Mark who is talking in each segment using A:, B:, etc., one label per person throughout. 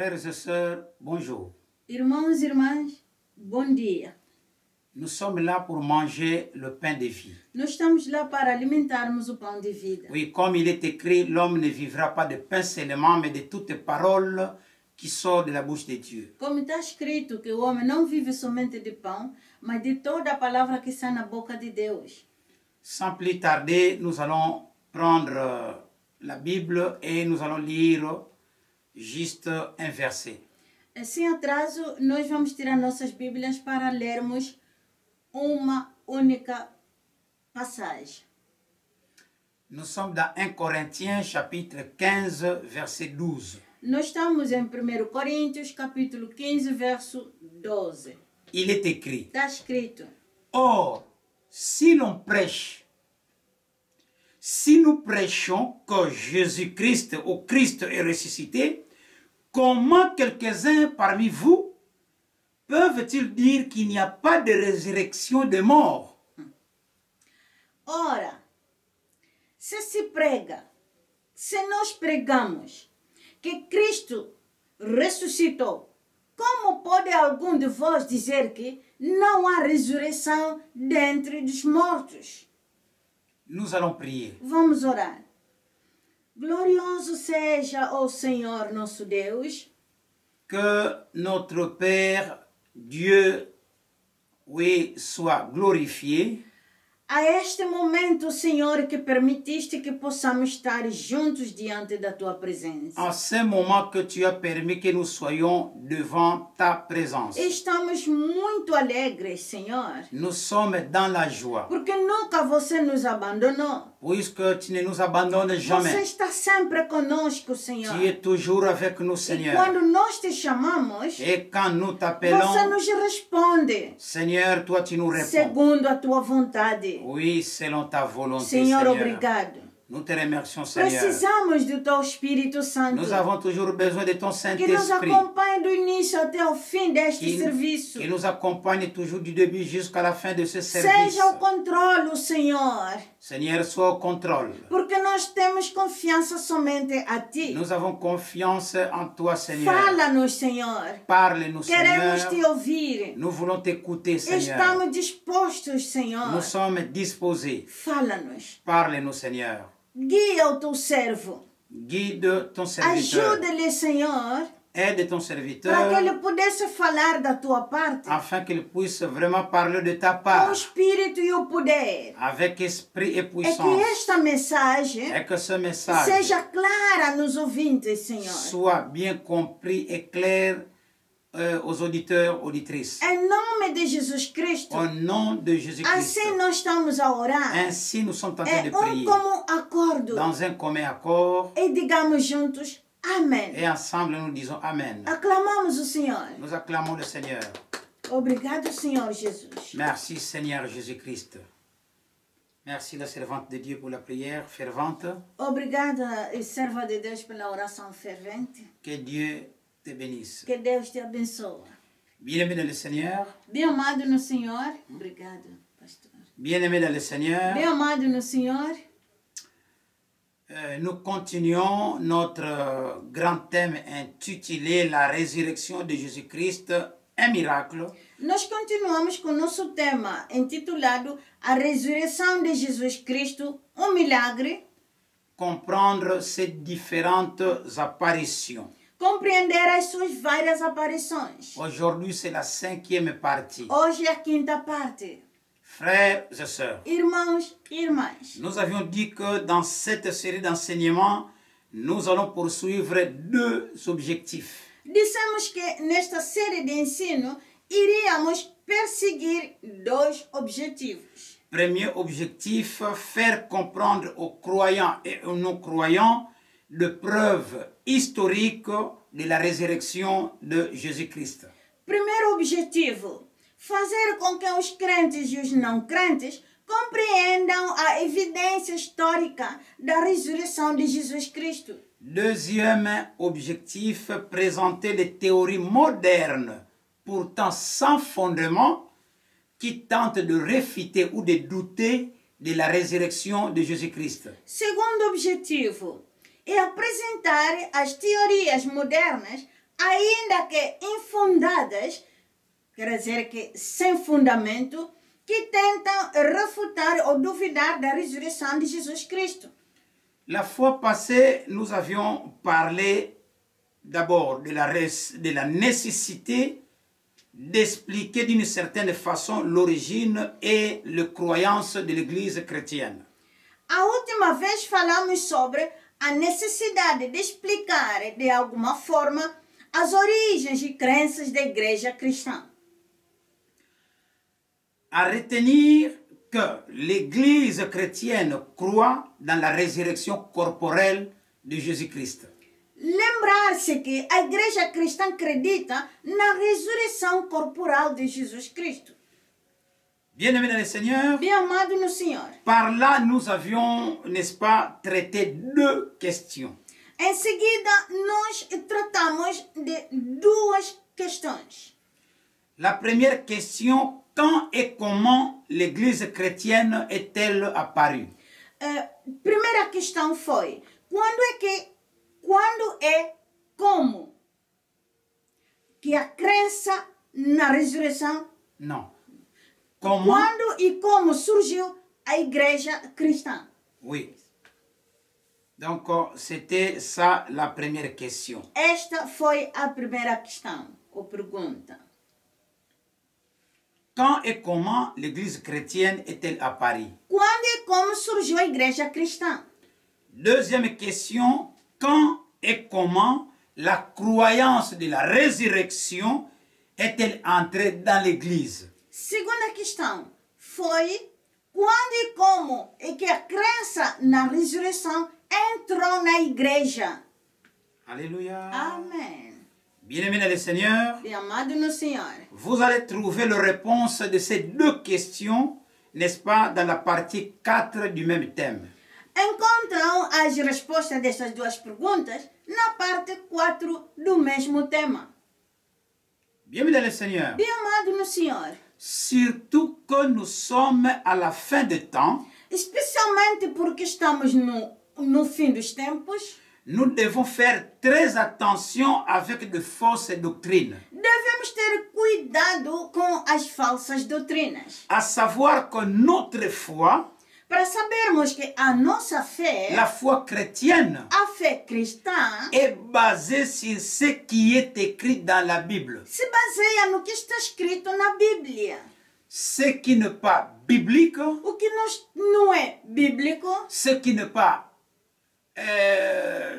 A: Frères et sœurs, bonjour.
B: Irmãos e irmãs, bom dia.
A: Nous sommes là pour manger le pain de vie.
B: Nós estamos lá para alimentarmos o pão de vida.
A: Oui, comme il est écrit, l'homme ne vivra pas de pain seulement, mais de toutes paroles qui sortent de la bouche de Dieu.
B: Como está escrito que o homem não vive somente de pão, mas de toda a palavra que sai na boca de Deus.
A: Sans plus tarder, nous allons prendre la Bible et nous allons lire juste un verset.
B: Sem atraso, nós vamos tirar nossas Bíblias para lermos uma única passagem.
A: Nous sommes dans 1 Corinthiens chapitre 15 verset 12.
B: Nós estamos em 1 Coríntios capítulo 15, verso 12.
A: Il est écrit:
B: Está escrito:
A: Or, si l'on prêche, si nous prêchons que Jésus-Christ ou Christ est ressuscité, comment quelques-uns parmi vous peuvent-ils dire qu'il n'y a pas de résurrection des morts?
B: Ora, se prega, se nós pregamos que Cristo ressuscitou, como pode algum de vós dizer que não há ressurreição dentre dos mortos?
A: Nous allons prier.
B: Vamos orar. Glorioso seja o Senhor nosso Deus,
A: Que notre Père, Dieu, oui, soit glorifié.
B: a este momento, Senhor, que permitiste que possamos estar juntos diante da Tua presença.
A: En ce moment que tu as permis que nous soyons devant ta présence.
B: Estamos muito alegres, Senhor,
A: Nous sommes dans la joie,
B: porque nunca você nos abandonou.
A: puisque tu ne nous abandonnes
B: Você
A: jamais.
B: está sempre conosco, Senhor.
A: Tu es toujours avec nous,
B: E
A: Seigneur.
B: quando nós te chamamos,
A: Et quand nous
B: você
A: t'appelons,
B: nos responde
A: Seigneur, toi tu nous réponds.
B: segundo a Tua vontade.
A: Oui, selon ta volonté,
B: Senhor,
A: Seigneur.
B: obrigado.
A: Nous te remercions, Seigneur.
B: Precisamos do Teu Espírito Santo,
A: Nous avons toujours besoin de ton
B: que nos
A: Saint-Esprit,
B: acompanhe do início até o fim deste serviço.
A: qui nous accompagne toujours du début jusqu'à la fin de ce service.
B: Seja o controle, Senhor,
A: Seigneur, sois au contrôle.
B: porque nós temos confiança somente a Ti.
A: Nous avons confiance en toi, Seigneur.
B: Fala-nos, Senhor.
A: Parle-nous,
B: Queremos
A: Seigneur.
B: Te ouvir.
A: Nous voulons t'écouter, Seigneur.
B: Estamos dispostos, Senhor.
A: Nous sommes disposés.
B: Fala-nos.
A: Parle-nous, Seigneur.
B: Guia o Teu servo.
A: Guide ton serviteur.
B: Ajude-lhe, Senhor,
A: Aide ton
B: para que
A: serviteur
B: ele pudesse falar da Tua parte.
A: afin qu'il puisse vraiment parler de ta
B: Com o
A: part
B: Espírito e o poder.
A: avec esprit et
B: É que
A: puissance.
B: esta mensagem
A: Et que ce message
B: seja clara nos ouvintes, Senhor.
A: soit bien compris et clair aux auditeurs, auditrices.
B: Em nome de Jesus Cristo,
A: Au nom de Jésus-Christ.
B: assim nós estamos a orar.
A: Ainsi, nous sommes en train de
B: É
A: prier
B: comum acordo.
A: dans un commun accord
B: E digamos juntos, amém.
A: et ensemble nous disons Amen.
B: Aclamamos o Senhor.
A: Nous acclamons le Seigneur.
B: Obrigado, Senhor Jesus.
A: Merci Seigneur Jésus-Christ. Merci la servante de Dieu pour la prière fervente.
B: Obrigada, serva de Deus, pela oração fervente.
A: Que Dieu te bénisse.
B: Que Deus te abençoe.
A: Bien-aimé dans le Seigneur,
B: Bem amado no Senhor. Obrigado, pastor.
A: bien-aimé dans le Seigneur,
B: Bem amado no Senhor.
A: nous continuons notre grand thème intitulé La résurrection de Jésus-Christ, un miracle.
B: Nós continuamos com o nosso tema intitulado A Ressurreição de Jesus Cristo, um milagre.
A: Comprendre ces différentes apparitions.
B: Compreender as suas várias aparições.
A: Aujourd'hui, c'est la 5e partie.
B: Hoje é a quinta parte.
A: Frères et sœurs,
B: Irmãos e irmãs,
A: nous avions dit que dans cette série d'enseignements, nous allons poursuivre 2 objectifs.
B: dissemos que nesta série de ensino iríamos perseguir 2 objetivos.
A: Premier objectif, faire comprendre aux croyants et aux non-croyants de preuves historiques de la résurrection de Jésus-Christ.
B: Primeiro objetivo, fazer com que os crentes e os não crentes compreendam a evidência histórica da ressurreição de Jesus Cristo.
A: Deuxième objectif, présenter les théories modernes, pourtant sans fondement, qui tentent de réfuter ou de douter de la résurrection de Jésus-Christ.
B: Segundo objetivo é apresentar as teorias modernas ainda que infundadas, quer dizer que sem fundamento, que tentam refutar ou duvidar da ressurreição de Jesus Cristo.
A: La fois passée, nous avions parlé d'abord de la nécessité d'expliquer d'une certaine façon l'origine et les croyances de l'Église chrétienne.
B: A última vez falamos sobre a necessidade de explicar de alguma forma as origens e crenças da igreja cristã.
A: À retenir que l'Église chrétienne croit dans la résurrection corporelle de Jésus-Christ.
B: Lembrar-se que a igreja cristã acredita na ressurreição corporal de Jesus Cristo.
A: Bien-aimés dans le Seigneur,
B: Bem amado no Senhor.
A: par là nous avions, n'est-ce pas, traité deux questions.
B: Em seguida, nós tratamos de duas questões.
A: La première question, quand et comment l'Église chrétienne est-elle apparue?
B: Primeira questão foi, quando e como que a crença na ressurreição,
A: Non. Comment?
B: quando e como surgiu a igreja cristã.
A: Oui. Donc, c'était ça la première question.
B: Esta foi a primeira questão, ou pergunta.
A: Quand et comment l'Église chrétienne est-elle apparue?
B: Quando e como surgiu a igreja cristã?
A: Deuxième question, quand et comment la croyance de la résurrection est-elle entrée dans l'Église?
B: Segunda questão foi quando e como é que a crença na ressurreição entrou na igreja.
A: Alléluia.
B: Amém.
A: Bien-aimés dans le Seigneur,
B: Bem amado no Senhor.
A: vous allez trouver la réponse de ces deux questions, n'est-ce pas, dans la partie 4 du même thème.
B: Encontram as respostas dessas duas perguntas na parte 4 do mesmo tema.
A: Bien-aimés dans le Seigneur,
B: Bem amado no Senhor.
A: surtout que nous sommes à la fin des temps,
B: Especialmente porque estamos no fim dos tempos,
A: nous devons faire très attention avec de fausses doctrines.
B: devemos ter cuidado com as falsas doutrinas.
A: À savoir que notre foi,
B: Para sabermos que a nossa fé,
A: la foi chrétienne,
B: a fé cristã,
A: est basée sur ce qui est écrit dans la Bible.
B: se baseia no que está escrito na Bíblia.
A: Ce qui n'est pas biblique,
B: O que não é bíblico,
A: ce qui n'est pas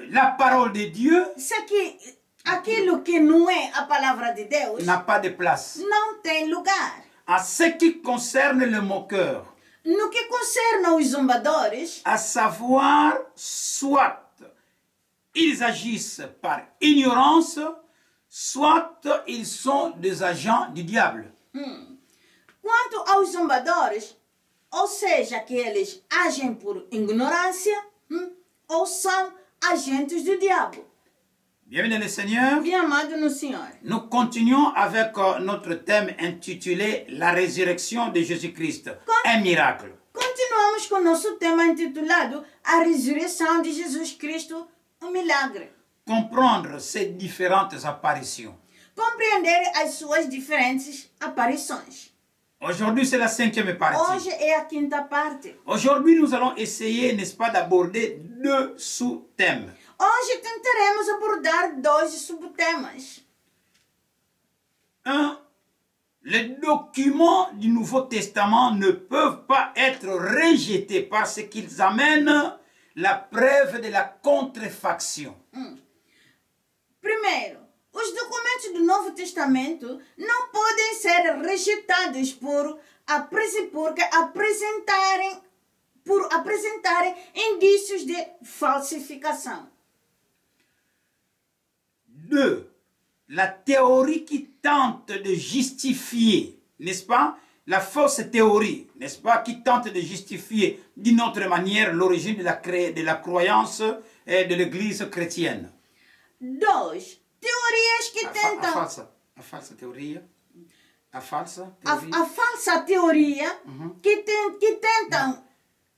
A: la parole de Dieu,
B: aquilo que não é a palavra de Deus,
A: n'a pas de place.
B: não tem lugar.
A: En ce qui concerne le moqueur,
B: No que concerne os zombadores,
A: à savoir, soit ils agissent par ignorance, soit ils sont des agents du diable.
B: quanto aos zombadores, ou seja, que eles agem por ignorância, ou são agentes do diabo.
A: Bienvenue dans le Seigneur.
B: Bem amado no Senhor.
A: Nous continuons avec notre thème intitulé La résurrection de Jésus-Christ, un miracle.
B: Continuamos com o nosso tema intitulado A Ressurreição de Jesus Cristo, um milagre.
A: Comprendre ces différentes apparitions.
B: Compreender as suas diferentes aparições.
A: Aujourd'hui, c'est la 5e partie.
B: Hoje é a quinta parte.
A: Aujourd'hui, nous allons essayer, n'est-ce pas, d'aborder deux sous-thèmes.
B: Hoje tentaremos abordar dois subtemas.
A: Un, les documents du Nouveau Testament ne peuvent pas être rejetés parce qu'ils amènent la preuve de la contrefaction.
B: Primeiro, os documentos do Novo Testamento não podem ser rejeitados por apresentarem indícios de falsificação.
A: 2. La théorie qui tente de justifier, n'est-ce pas, la fausse théorie, n'est-ce pas, qui tente de justifier d'une autre manière l'origine de la croyance de l'Église chrétienne.
B: 2. Teorias que tentam...
A: A falsa teoria. A falsa
B: teoria que tentam...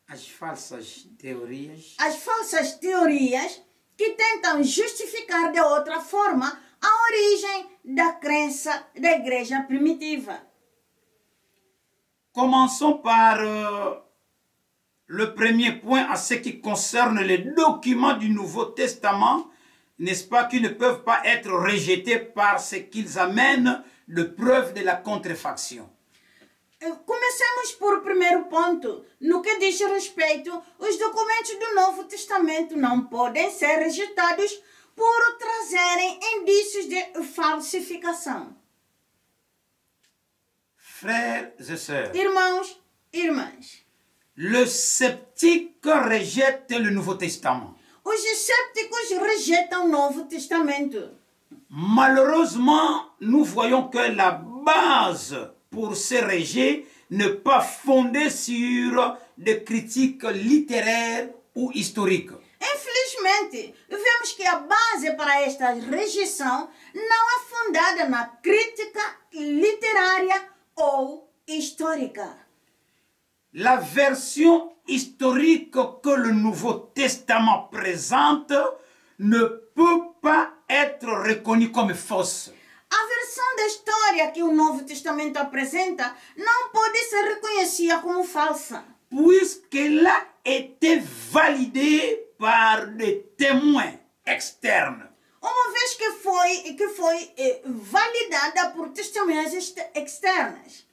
A: As falsas teorias.
B: As falsas teorias que tentam justificar de outra forma a origem da crença da igreja primitiva.
A: Commençons par le premier point en ce qui concerne les documents du Nouveau Testament, n'est-ce pas, qui ne peuvent pas être rejetés parce qu'ils amènent de preuves de la contrefaction.
B: Comecemos por o primeiro ponto. No que diz respeito, os documentos do Novo Testamento não podem ser rejeitados por trazerem indícios de falsificação.
A: Frères et sœurs,
B: Irmãos, irmãs,
A: le sceptique rejette le Nouveau Testament.
B: os escépticos rejeitam o Novo Testamento.
A: Malheureusement, nous voyons que la base pour ce rejet n'est pas fondée sur des critiques littéraires ou historiques.
B: Infelizmente, vemos que a base para esta rejeição não é fundada na crítica literária ou histórica.
A: La version historique que le Nouveau Testament présente ne peut pas être reconnue comme fausse.
B: A versão da história que o Novo Testamento apresenta não pode ser reconhecida como falsa,
A: puisqu'elle a été validée par des témoins externes.
B: uma vez que foi validada por testemunhas externas.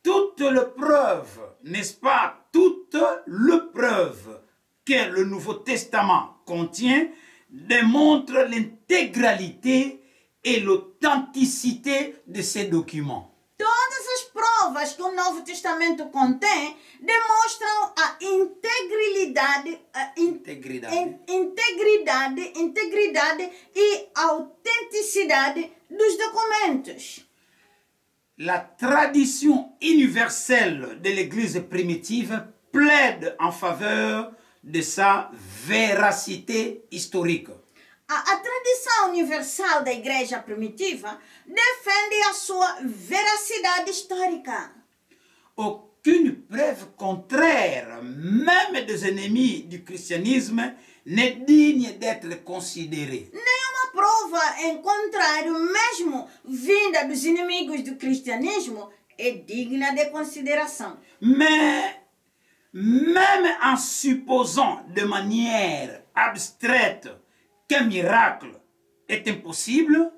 A: Toute le preuve, n'est-ce pas, toute le preuve que le Nouveau Testament contient démontre l'intégralité et l'authenticité de ces documents.
B: Todas as provas que o Novo Testamento contém demonstram a integridade e autenticidade dos documentos.
A: La tradition universelle de l'Église primitive plaide en faveur de sa véracité historique.
B: A tradição universal da igreja primitiva defende a sua veracidade histórica.
A: Aucune preuve contraire, même des ennemis du christianisme, n'est digne d'être considérée.
B: Nenhuma prova em contrário, mesmo vinda dos inimigos do cristianismo, é digna de consideração.
A: Mais, même en supposant de manière abstraite qu'un miracle est impossible,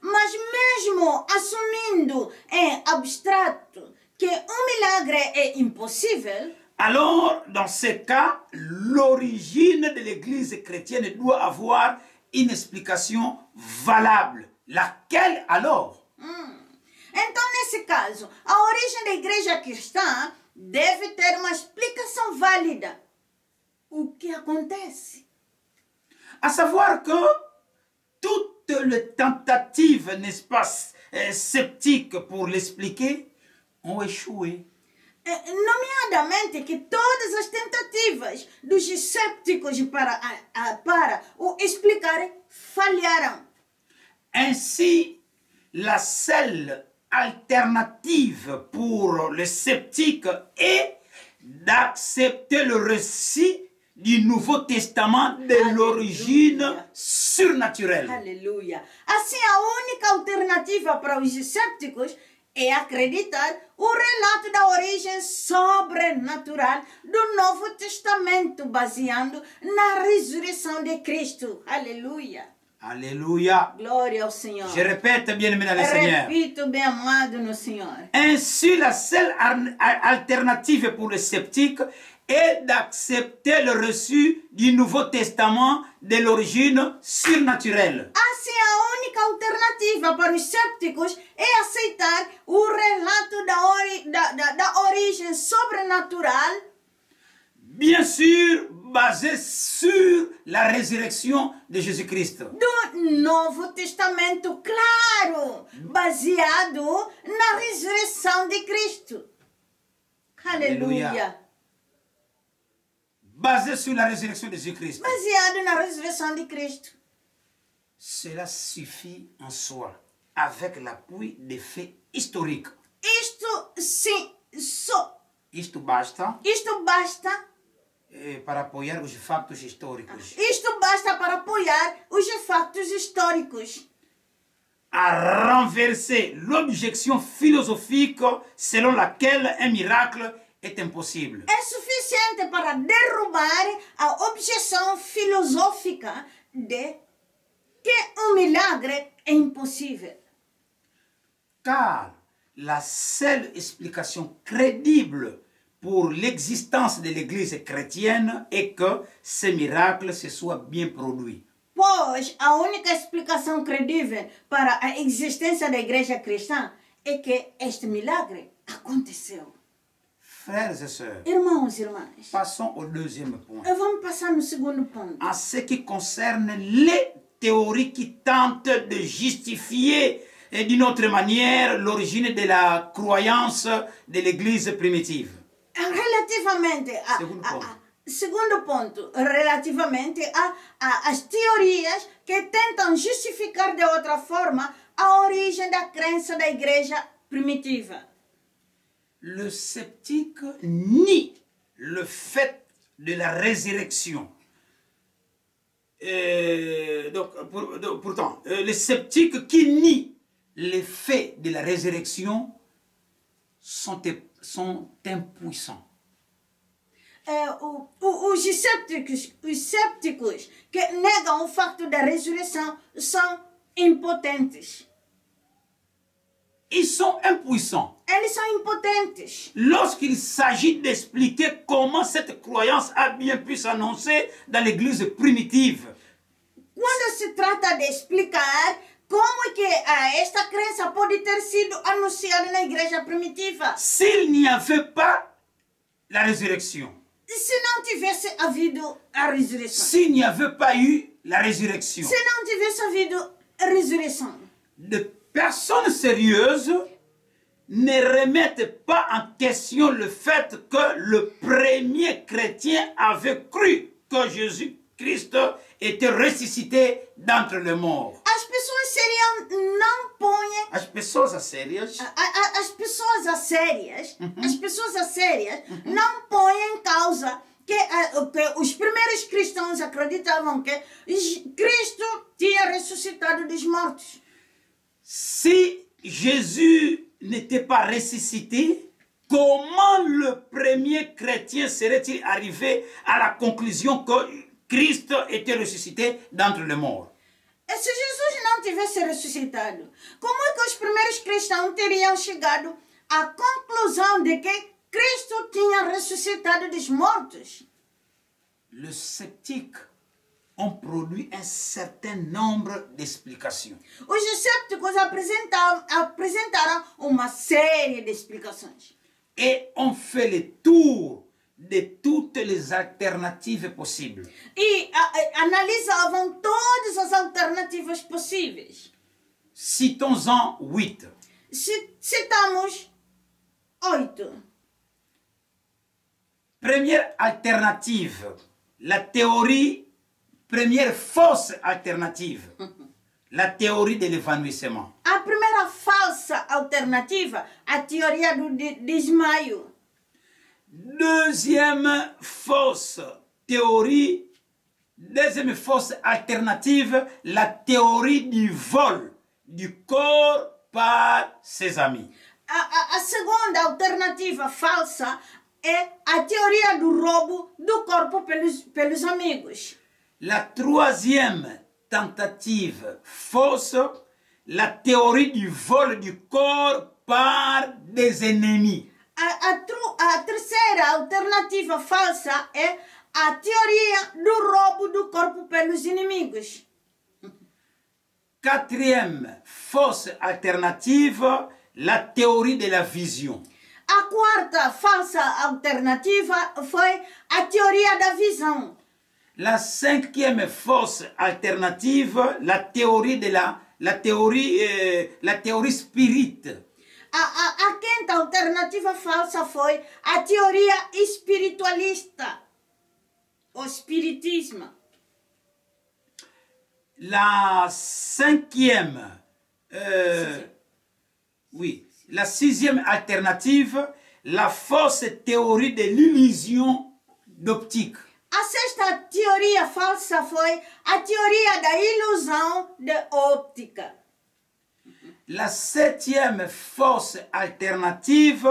B: Mas mesmo assumindo em abstrato que milagre é impossível,
A: alors dans ce cas, l'origine de l'Église chrétienne doit avoir une explication valable. Laquelle alors?
B: Então nesse caso, a origem da igreja cristã deve ter uma explicação válida. O que acontece?
A: À savoir que toutes les tentatives, n'est-ce pas, sceptiques pour l'expliquer, ont échoué.
B: Nomeadamente que todas as tentativas dos escépticos para o explicarem falharam.
A: Ainsi, la seule alternative pour les sceptiques est d'accepter le récit du Nouveau Testament de l'origine surnaturelle.
B: Aleluia. Assim, a única alternativa para os escépticos é acreditar o relato da origem sobrenatural do Novo Testamento, baseando na ressurreição de Cristo. Aleluia.
A: Alléluia.
B: Glória ao Senhor.
A: Je répète, bien-aimé dans le Seigneur.
B: Repito, bem amado no Senhor.
A: Ainsi, la seule alternative pour les sceptiques est d'accepter le reçu du Nouveau Testament de l'origine surnaturelle.
B: Assim, a única alternativa para os sépticos é aceitar o relato da origem sobrenatural,
A: Bien sûr, basé sur la résurrection de Jésus-Christ.
B: do Novo Testamento, claro, baseado na ressurreição de Cristo. Aleluia.
A: Aleluia. Basé sur la résurrection de Jésus-Christ.
B: Baseado na ressurreição de Cristo.
A: Cela suffit en soi, avec l'appui des faits historiques.
B: Isto sim,
A: Isto basta
B: isto basta.
A: para apoiar os fatos históricos.
B: Isto basta para apoiar os fatos históricos.
A: a renversé l'objection philosophique selon laquelle un miracle est impossible.
B: É suficiente para derrubar a objeção filosófica de que milagre é impossível.
A: Car la seule explication crédible pour l'existence de l'Église chrétienne est que ces miracles se soient bien produits.
B: Pois a única explicação credível para a existência da igreja cristã é que este milagre aconteceu.
A: Frères et sœurs,
B: Irmãos e irmãs,
A: passons au deuxième point.
B: vamos passar no segundo ponto.
A: En ce qui concerne les théories qui tentent de justifier d'une autre manière l'origine de la croyance de l'Église primitive.
B: Relativamente segundo ponto, relativamente às teorias que tentam justificar de outra forma a origem da crença da igreja primitiva.
A: Le sceptique nie le fait de la résurrection. Pourtant, les sceptiques qui nient les faits de la résurrection sont impuissants.
B: Os escépticos que negam o facto da ressurreição são impotentes.
A: Ils sont impuissants.
B: Eles são impotentes.
A: Lorsqu'il s'agit d'expliquer comment cette croyance a bien pu s'annoncer dans l'Église primitive.
B: Quando se trata de explicar como é que esta crença pode ter sido anunciada na igreja primitiva.
A: S'il n'y avait pas la résurrection.
B: Se não tivesse havido a ressurreição.
A: S'il n'y avait pas eu la résurrection.
B: Se não tivesse havido a ressurreição.
A: De personnes sérieuses ne remettent pas en question le fait que le premier chrétien avait cru que Jésus-Christ était ressuscité d'entre les morts.
B: As pessoas seriam não põem.
A: As pessoas sérias.
B: As pessoas sérias não põem em causa que os primeiros cristãos acreditavam que Cristo tinha ressuscitado dos mortos.
A: Si Jésus n'était pas ressuscité, comment le premier chrétien serait-il arrivé à la conclusion que Christ était ressuscité d'entre les morts?
B: Se Jesus não tivesse ressuscitado, como é que os primeiros cristãos teriam chegado à conclusão de que Cristo tinha ressuscitado dos mortos?
A: Les sceptiques ont produit un certain nombre d'explications.
B: Os escépticos apresentaram uma série de explicações.
A: Et ont fait le tour de toutes les alternatives possibles.
B: E analisavam todas as alternativas possíveis.
A: Citons-en 8.
B: Citamos 8.
A: Première alternative, la théorie, première fausse alternative, la théorie de l'évanouissement.
B: A primeira falsa alternativa, a teoria do desmaio.
A: Deuxième fausse alternative, la théorie du vol du corps par ses amis.
B: A segunda alternativa falsa é a teoria do roubo do corpo pelos amigos.
A: La troisième tentative fausse, la théorie du vol du corps par des ennemis.
B: A terceira alternativa falsa é a teoria do roubo do corpo pelos inimigos.
A: Quatrième fausse alternative, la théorie de la vision.
B: A quarta falsa alternativa foi a teoria da visão.
A: La cinquième fausse alternative, la théorie spirite.
B: A quinta alternativa falsa foi a teoria espiritualista, o espiritismo.
A: La sixième alternative, la fausse théorie de l'illusion d'optique.
B: A sexta teoria falsa foi a teoria da ilusão de óptica.
A: La septième force alternative,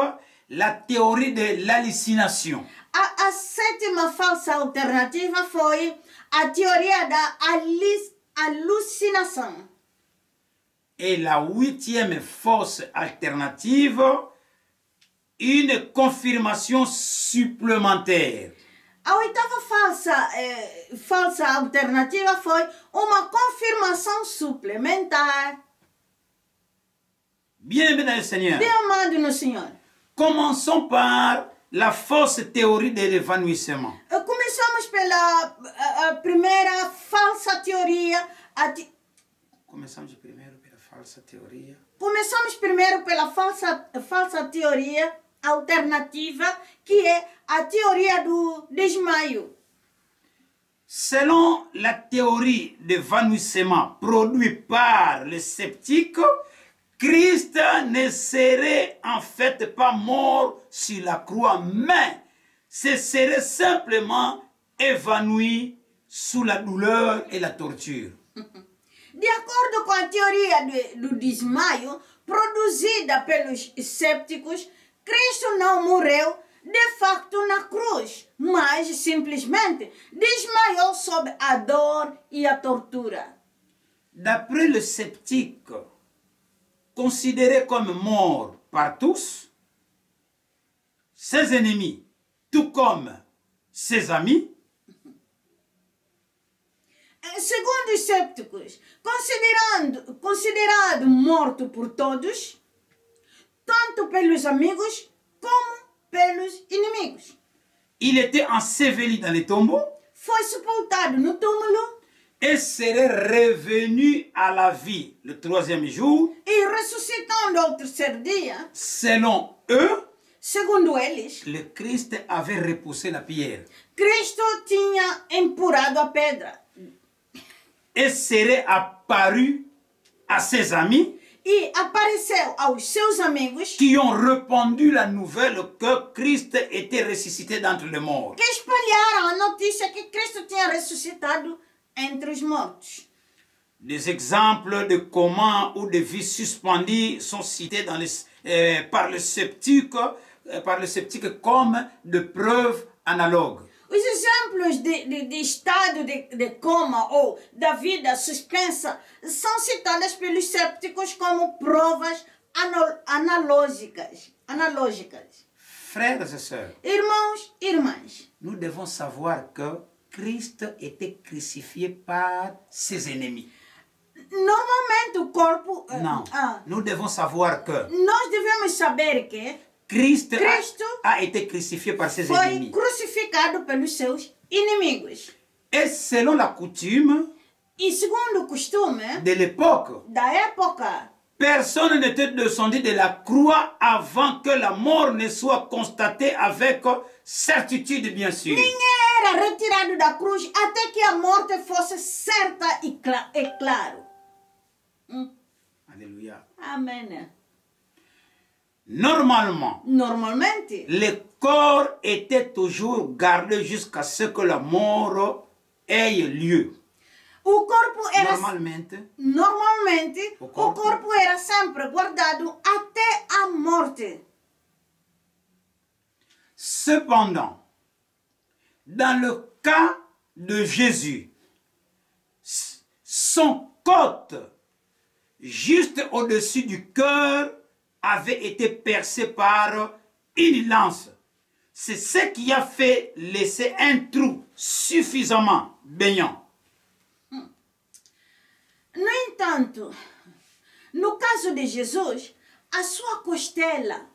A: la théorie de l'hallucination.
B: A sétima falsa alternativa foi a teoria da alucinação.
A: Et la huitième force alternative, une confirmation supplémentaire.
B: A oitava falsa alternativa foi uma confirmação suplementar.
A: Bien-aimés dans le Seigneur,
B: Bem amado no Senhor.
A: commençons par la fausse théorie de l'évanouissement.
B: Começamos pela primeira falsa teoria.
A: Começamos primeiro pela falsa teoria.
B: Começamos primeiro pela falsa teoria alternativa, que é a teoria do desmaio.
A: Selon la théorie d'évanouissement produite par les sceptiques, Christ ne serait en fait pas mort sur la croix, mais se serait simplement évanoui sous la douleur et la torture.
B: De acordo com a teoria do desmaio produzida pelos escépticos, Cristo não morreu de facto na cruz, mas simplesmente desmaiou sob a dor e a tortura.
A: D'après le sceptique, considéré comme mort par tous, ses ennemis, tout comme ses amis,
B: segundo os escépticos, considerado morto por todos, tanto pelos amigos como pelos inimigos.
A: il était enseveli dans les tombeaux
B: Foi sepultado no túmulo
A: et serait revenu à la vie le troisième jour,
B: e ressuscitando ao terceiro dia,
A: selon eux,
B: segundo eles,
A: le Christ avait repoussé la pierre
B: Cristo tinha empurrado a pedra
A: et serait apparu à ses amis
B: e apareceu aos seus amigos
A: qui ont répandu la nouvelle que Christ était ressuscité d'entre les morts.
B: que espalharam a notícia que Cristo tinha ressuscitado entre os mortos.
A: Des exemples de comment ou de vies suspendues sont cités par le sceptique comme de preuves analogues.
B: Os exemplos de estado de coma ou da vida suspensa são citados pelos sépticos como provas analógicas.
A: Frères et sœurs,
B: Irmãos e irmãs,
A: nous devons savoir que Christ était crucifié par ses ennemis.
B: normalmente o corpo...
A: Non, nous devons savoir que
B: nós devemos saber que
A: Christ
B: Cristo
A: a été crucifié par ses
B: foi
A: ennemis.
B: crucificado pelos seus inimigos.
A: Et selon la coutume
B: E segundo o costume
A: de l'époque,
B: da época,
A: personne n'était descendu de la croix avant que la mort ne soit constatée avec certitude, bien sûr.
B: ninguém era retirado da cruz até que a morte fosse certa e claro.
A: Alléluia.
B: Amém.
A: Normalement,
B: Normalmente,
A: le corps était toujours gardé jusqu'à ce que la mort ait lieu.
B: o corpo era... Normalmente,
A: O
B: o
A: corpo.
B: corpo era sempre guardado até a morte.
A: Cependant, dans le cas de Jésus, son côte, juste au-dessus du cœur, avait été percé par une lance. C'est ce qui a fait laisser un trou suffisamment baignant.
B: No entanto, no caso de Jesus, a sua costela,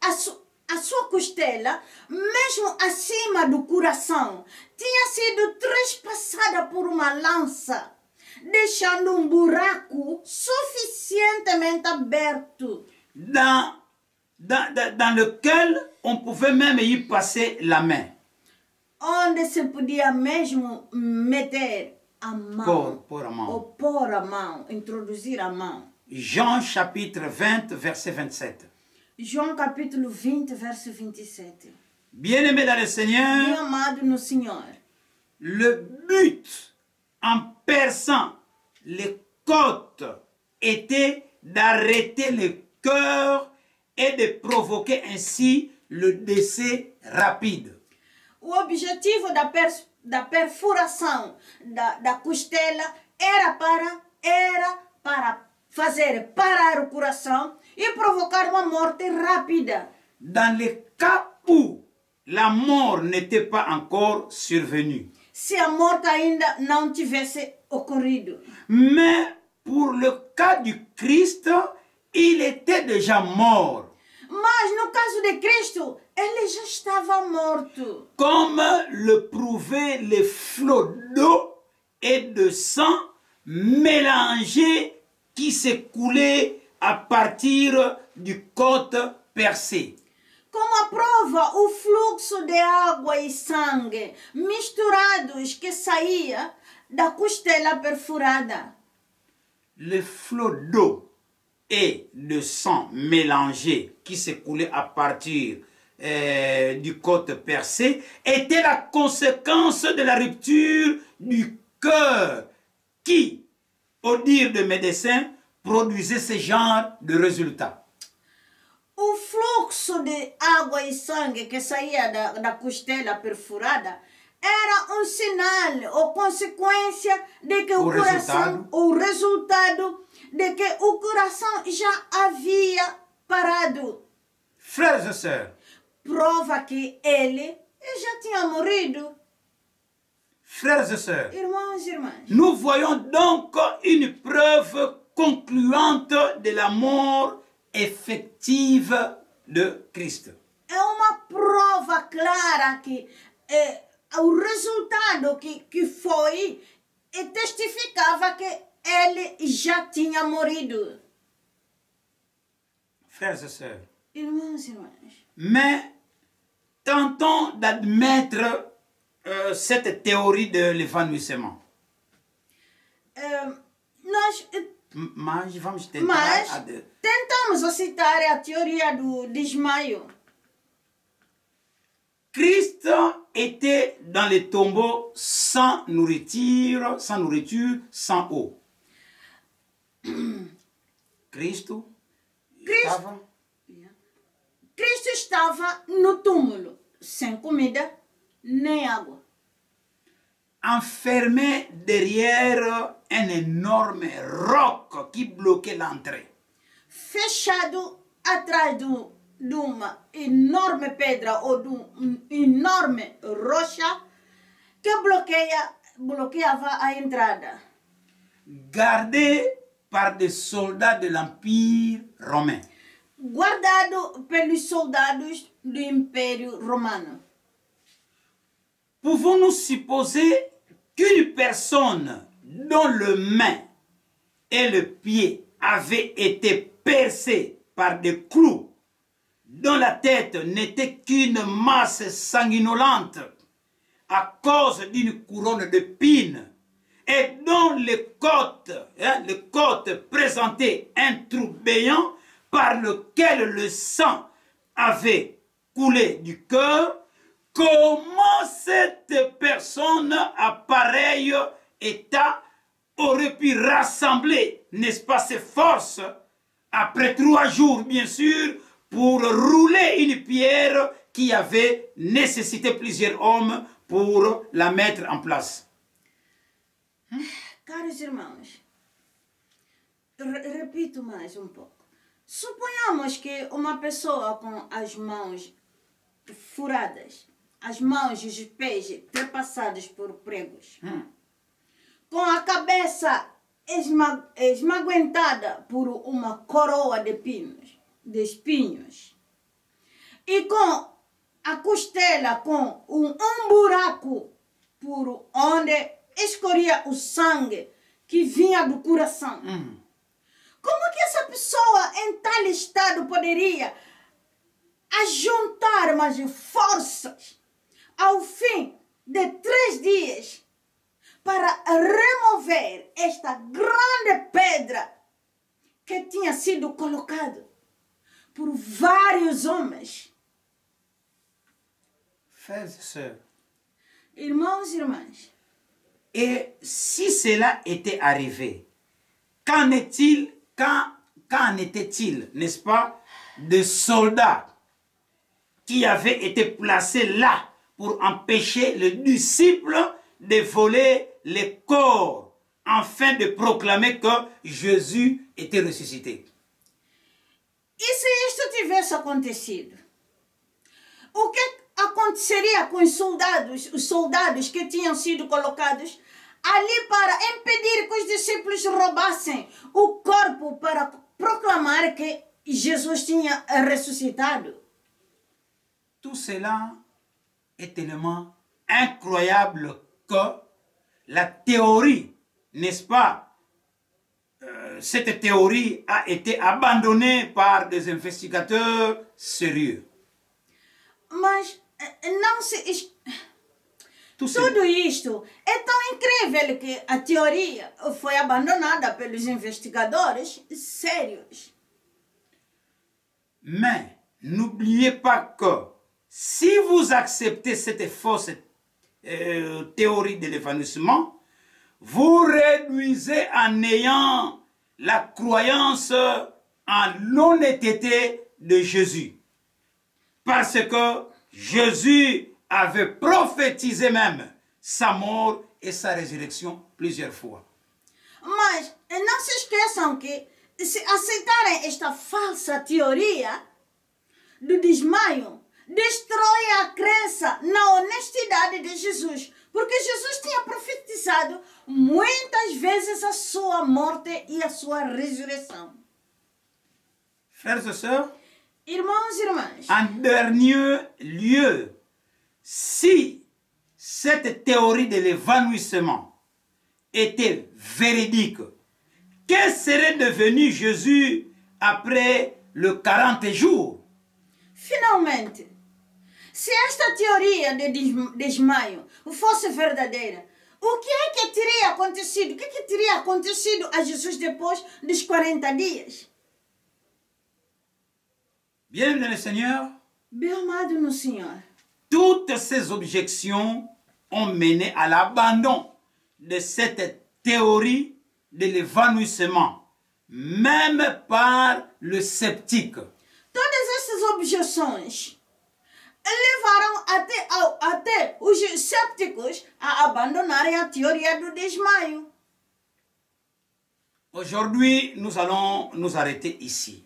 B: a sua costela, mesmo acima do coração, tinha sido trespassada por uma lança, deixando um buraco suficientemente aberto,
A: Dans lequel on pouvait même y passer la main.
B: onde se podia mesmo meter a mão,
A: Pôr a mão.
B: ou pôr a mão, introduzir a mão.
A: Jean chapitre 20, verset 27.
B: João capítulo 20, verso 27.
A: Bien-aimés dans le
B: Bem
A: Seigneur,
B: amado no Senhor,
A: le but en perçant les côtes était d'arrêter le cœur et de provoquer ainsi le décès rapide.
B: O objetivo da perfuração da costela era para fazer parar o coração e provocar uma morte rápida.
A: Dans le cas où la mort n'était pas encore survenue.
B: Se a morte ainda não tivesse ocorrido.
A: Mais pour le cas du Christ, il était déjà mort.
B: Mas no caso de Cristo, ele já estava morto.
A: Comme le prouvaient les flots d'eau et de sang mélangés qui s'écoulaient à partir du côte percé.
B: Como aprova o fluxo de água e sangue misturados que saía da costela perfurada.
A: Le flot d'eau et de sang mélangés qui s'écoulaient à partir du côte percé était la conséquence de la rupture du cœur qui, au dire des médecins, produisait ce genre de résultats.
B: O fluxo de água e sangue que saía da costela perfurada era sinal ou consequência de que o resultado de que o coração já havia parado.
A: Frères et sœurs,
B: prova que ele já tinha morrido.
A: Frères et sœurs,
B: Irmãos e irmãs,
A: nous voyons donc une preuve concluante de la mort effective de Cristo.
B: É uma prova clara que o resultado que foi testificava que ele já tinha morrido.
A: Frères et sœurs,
B: Irmãos e irmãs,
A: mais tentons d'admettre cette théorie de l'évanouissement.
B: Nós
A: Mas vamos tentar.
B: tentamos aceitar a teoria do desmaio.
A: Christ était dans les tombeaux sans nourriture, sans eau. Cristo
B: estava no túmulo, sem comida nem água.
A: Enfermé derrière un énorme roc qui bloquait l'entrée.
B: Fechado atrás de uma enorme pedra ou de uma enorme rocha que bloqueava a entrada.
A: Gardé par des soldats de l'Empire romain.
B: Guardado pelos soldados do Império Romano.
A: Pouvons-nous supposer qu'une personne dont le main et le pied avaient été percés par des clous, dont la tête n'était qu'une masse sanguinolente à cause d'une couronne d'épines, et dont les côtes présentaient un trou béant par lequel le sang avait coulé du cœur, comment cette personne à pareil état aurait pu rassembler, n'est-ce pas, ses forces, après 3 jours, bien sûr, pour rouler une pierre qui avait nécessité plusieurs hommes pour la mettre en place?
B: Caros irmãos, repito mais um pouco. Suponhamos que uma pessoa com as mãos furadas, as mãos e os pés trepassados por pregos, com a cabeça esmaguentada por uma coroa de espinhos, e com a costela com um buraco por onde escorria o sangue que vinha do coração. Como que essa pessoa em tal estado poderia ajuntar mais forças ao fim de 3 dias para remover esta grande pedra que tinha sido colocada por vários homens?
A: Frères et sœurs,
B: Irmãos e irmãs,
A: et si cela était arrivé, qu'en est-il, qu'en était-il, n'est-ce pas, de soldats qui avaient été placés là pour empêcher les disciples de voler les corps afin de proclamer que Jésus était ressuscité.
B: E se isto tivesse acontecido? O que aconteceria com os soldados que tinham sido colocados ali para impedir que os discípulos roubassem o corpo para proclamar que Jesus tinha ressuscitado?
A: Tout cela est tellement incroyable que la théorie, n'est-ce pas, cette théorie a été abandonnée par des investigateurs sérieux.
B: Mas não se... Tudo isto é tão incrível que a teoria foi abandonada pelos investigadores sérios.
A: Mais n'oubliez pas que si vous acceptez cette fausse théorie de l'évanouissement, vous réduisez en ayant la croyance en l'honnêteté de Jésus. Parce que Jésus avait prophétisé même sa mort et sa résurrection plusieurs fois.
B: Mas não se esqueçam que se aceitarem esta falsa teoria do desmaio, destrói a crença na honestidade de Jesus. Porque Jesus tinha profetizado muitas vezes a sua morte e a sua ressurreição.
A: Frères et sœurs,
B: irmãos e irmãs,
A: en dernier lieu, si cette théorie de l'évanouissement était véridique, que serait devenu Jésus après le 40 jours?
B: Finalmente, se esta teoria de desmaio fosse verdadeira, o que é que teria acontecido? O que teria acontecido a Jesus depois dos 40 dias?
A: Bien, le Seigneur,
B: Bem amado no Senhor,
A: toutes ces objections ont mené à l'abandon de cette théorie de l'évanouissement, même par le sceptique.
B: todas essas objeções levaram até os céticos a abandonarem a teoria do desmaio.
A: Aujourd'hui, nous allons nous arrêter ici.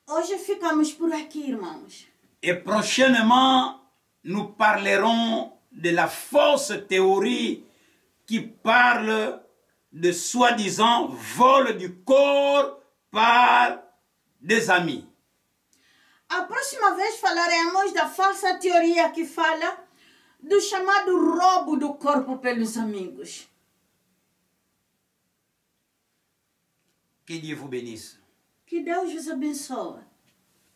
B: Hoje ficamos por aqui, irmãos.
A: Et prochainement, nous parlerons de la fausse théorie qui parle de soi-disant vol du corps par des amis.
B: A próxima vez falaremos da falsa teoria que fala do chamado roubo do corpo pelos amigos.
A: Que Dieu vous bénisse.
B: Que Deus vos abençoe.